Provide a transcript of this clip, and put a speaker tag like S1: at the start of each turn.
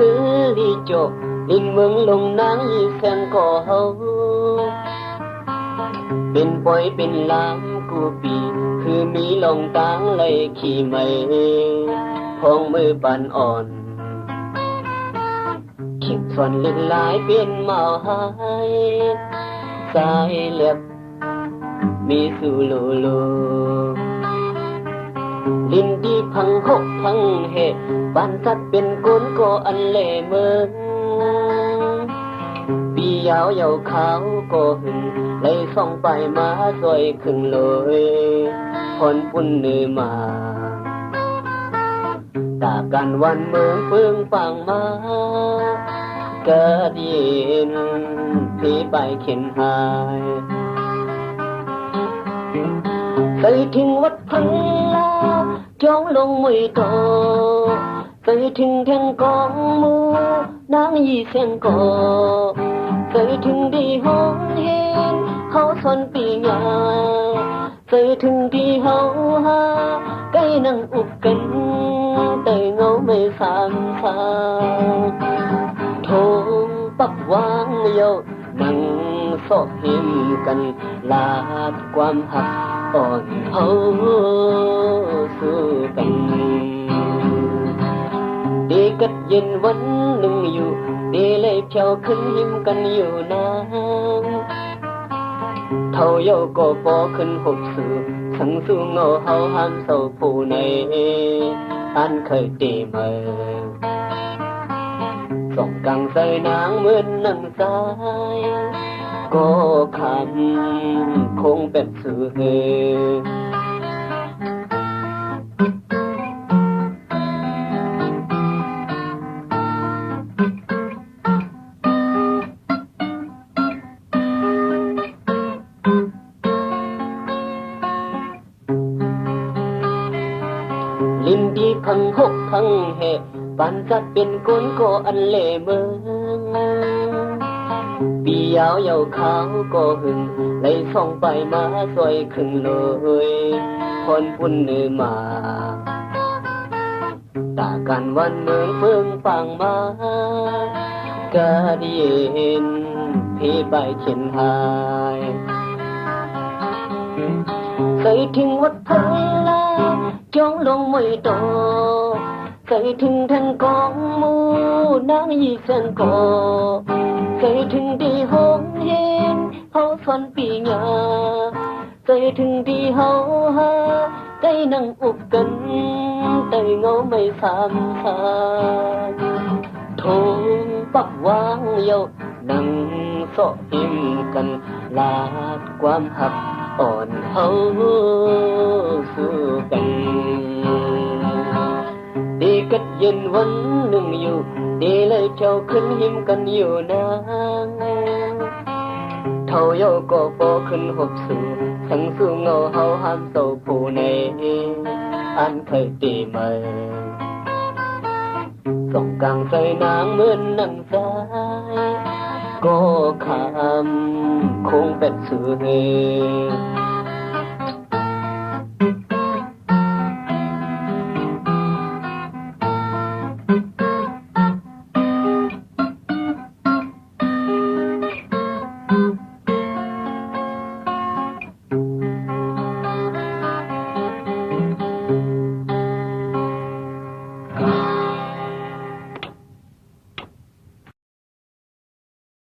S1: คือลีโจดินเมืองลงนางอีแสงก่อเฮาเป็นปอยเป็นลามกูปีคือมีลงตางไหลขี่ไม่พองมือปันอ่อนขิงส่วนเล็กหลายเป็นเมาหายสายเล็บมีสู่โลโลลินดีพังหกพังเหบ้านสัตว์เป็นก้นก็อันเล่เมืองปียาวยาวขาวก็หึงไล่ส่องไปมาสวยขึงเลยพรปุ่นเนื้อมาตากันวันเมืองเฟืองฟังมาเกิดยินพี่ไปเข็นหายใส่ถึงวัดพังลาจ้องลงมือโตใส่ถึงแทงกองมูนางยีเสียงก่อใส่ถึงดีห้องเห็นเขาสอนปีงาใส่ถึงที่เฮาหาใกล้นั่งอุกกันแต่เงาไม่สามสาโทงปักวางเยานั่งสอบหิมกันลาดความหักอ่อนเฮาสู้กันดีกัดเย็นวันหนึ่งอยู่ดีเลยเพียวขึ้นหิมกันอยู่นานเท่าเยาก็ปอขึ้นหกสื่อทั้งสู้เงาเฮาห้ามเศร้าผู้ในอันเคยตีเมื่อส่องกังใส่นางเหมือนนังสายก็คำคงเป็นสื่อลินดีพังหกพังเหปันจัดเป็นก้นก็อันเล่เมืองปียาวยาวขาวก็หึงไล่ส่องไปมาสวยขึงเลยพรปุ่นเนื้อมาตากันวันเมืองเฟืองปังมาก็ดีเห็นพี่ไปเข็นหายใส่ถึงวัดพังลาจ้องลงไม่โตใส่ถึงแทงกองมูนางยีเสียงก่อใส่ถึงดีห้องเห็นเขาสอนปีงาใส่ถึงดีเฮาหาได้นั่งอุกกันแต่เงาไม่สามสายโทงปักวางเยานั่งสอหิมกันลาดความหักอ่อนเฮาสู้กันดีกัดเย็นวันหนึ่งอยู่ดีเลยเจ้าขึ้นหิมกันอยู่นางเท่าเยาก็ปอขึ้นหบสู่ทั้งสู้เงาเฮาห้ามเศร้าผู้ในอันเคยตีเมื่อส่องกลางใส่นางเหมือนนังสายก็คำคงเป็นสื่อ